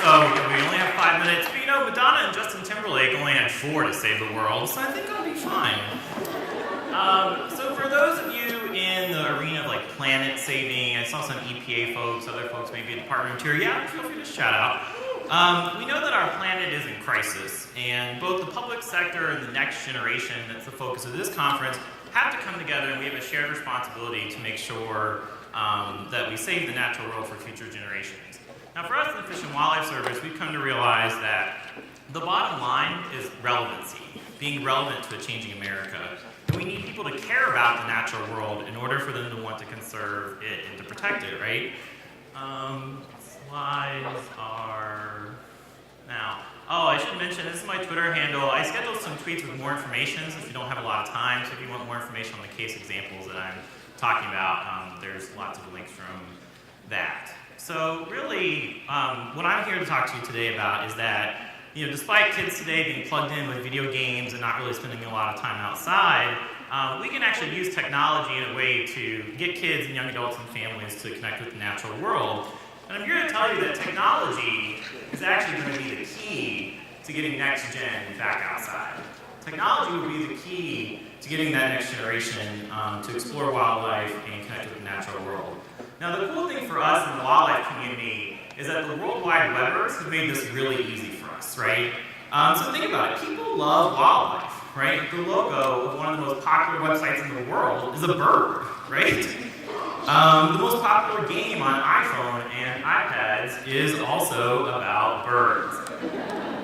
we only have 5 minutes, but you know, Madonna and Justin Timberlake only had 4 to save the world, so I think I'll be fine. So for those of you in the arena of like planet saving, I saw some EPA folks, other folks maybe in Department of Interior, yeah, feel free to shout out. We know that our planet is in crisis, and both the public sector and the next generation, that's the focus of this conference, have to come together, and we have a shared responsibility to make sure that we save the natural world for future generations. Now for us in the Fish and Wildlife Service, we've come to realize that the bottom line is relevancy, being relevant to a changing America. And we need people to care about the natural world in order for them to want to conserve it and to protect it, right? Slides are now. Oh, I should mention, this is my Twitter handle. I scheduled some tweets with more information since we don't have a lot of time, so if you want more information on the case examples that I'm talking about, there's lots of links from that. So really, what I'm here to talk to you today about is that, you know, despite kids today being plugged in with video games and not really spending a lot of time outside, we can actually use technology in a way to get kids and young adults and families to connect with the natural world. And I'm here to tell you that technology is actually going to be the key to getting NextGen back outside. Technology will be the key to getting that next generation to explore wildlife and connect with the natural world. Now the cool thing for us in the wildlife community is that the World Wide Webbers have made this really easy for us, right? So think about it, people love wildlife, right? The logo of one of the most popular websites in the world is a bird, right? The most popular game on iPhone and iPads is also about birds.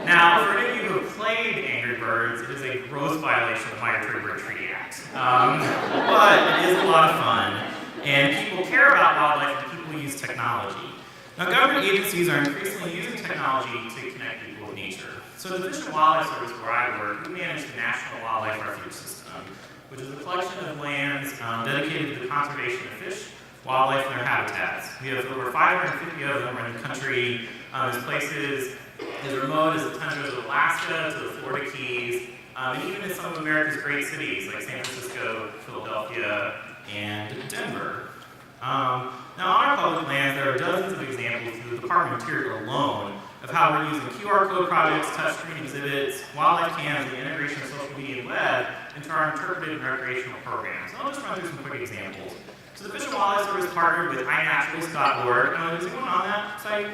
Now, for any of you who have played Angry Birds, it is a gross violation of the Migratory Bird Treaty Act. But it is a lot of fun, and people care about wildlife and people use technology. Now, government agencies are increasingly using technology to connect people with nature. So the Fish and Wildlife Service, where I work, we manage the National Wildlife Refuge System, which is a collection of lands dedicated to the conservation of fish, wildlife, and their habitats. We have over 550 of them around the country. There's places as remote as the tundras of Alaska to the Florida Keys, and even in some of America's great cities like San Francisco, Philadelphia, and Denver. Now on our public lands, there are dozens of examples through the Department of Interior alone of how we're using QR code projects, touchscreen exhibits, wildlife cams, and the integration of social media and web into our interpretive and recreational programs. And I'll just run through some quick examples. So the Fish and Wildlife Service partnered with iNaturalist.org. Is anyone on that site?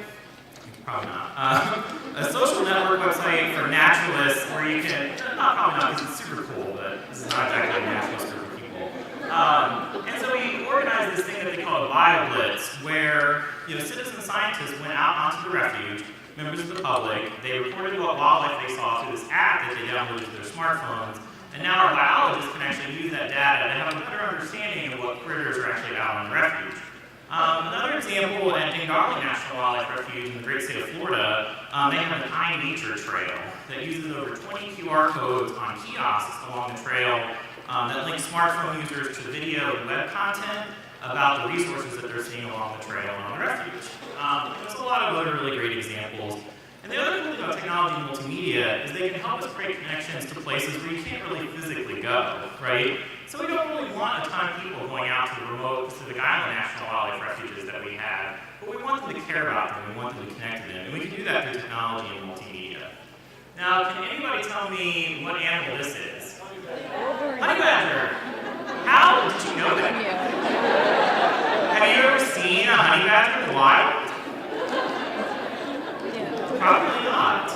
Probably not. A social network website for naturalists where you can, probably not because it's super cool, but this is not exactly a naturalist group of people. And so we organized this thing that they call a BioBlitz, where citizen scientists went out onto the refuge, members of the public, they reported what wildlife they saw through this app that they downloaded to their smartphones, and now our biologists can actually use that data and have a better understanding of what critters are actually out on the refuge. Another example at Denali National Wildlife Refuge in the great state of Florida, they have an iNature trail that uses over 20 QR codes on kiosks along the trail that link smartphone users to video and web content about the resources that they're seeing along the trail and on the refuge. There's a lot of other really great examples. And the other cool thing about technology and multimedia is they can help us create connections to places where you can't really physically go, right? So we don't really want a ton of people going out to the remote Pacific Island National Wildlife Refuges that we have, but we want them to care about them, we want them to connect to them, and we can do that through technology and multimedia. Now, can anybody tell me what animal this is? Honey badger. How did you know that? Have you ever seen a honey badger in the wild? Probably not.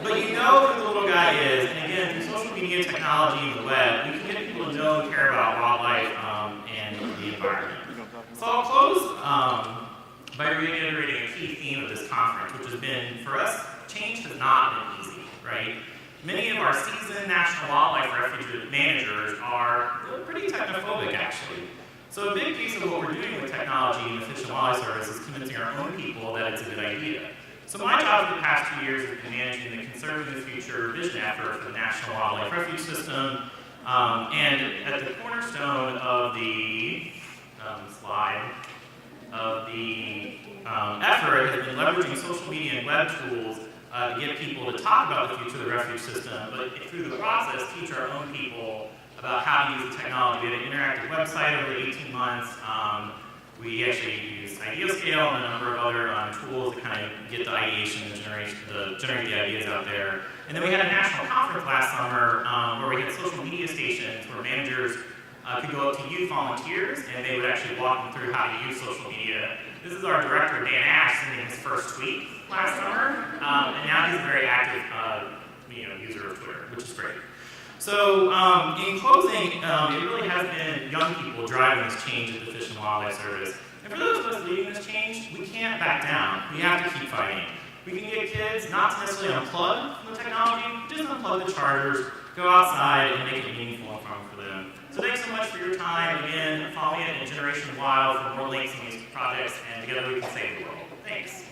But you know who the little guy is, and again, through social media, technology, and the web, we can get people to know and care about wildlife and the environment. So I'll close by reiterating a key theme of this conference, which has been, for us, change has not been easy, right? Many of our seasoned National Wildlife Refuge managers are pretty technophobic, actually. So a big piece of what we're doing with technology in the Fish and Wildlife Service is convincing our own people that it's a good idea. So my job for the past 2 years has been managing the Conserving the Future vision effort for the National Wildlife Refuge System. And at the cornerstone of the slide of the effort has been leveraging social media and web tools to get people to talk about the future of the refuge system, but through the process, teach our own people about how to use the technology. We had an interactive website over the 18 months. We actually use IdeaScale and a number of other tools to kind of get the ideation and generate the ideas out there. And then we had a national conference last summer where we had social media stations where managers could go up to youth volunteers and they would actually walk them through how to use social media. This is our director, Dan Ash, sending his first tweet last summer, and now he's a very active user of Twitter, which is great. So in closing, it really has been young people driving this change at the Fish and Wildlife Service. And for those of us leading this change, we can't back down. We have to keep fighting. We can get kids not to necessarily unplug from the technology, just unplug the chargers, go outside and make it meaningful and fun for them. So thanks so much for your time. Again, follow me at Generation Wild for more links on these projects, and together we can save the world. Thanks.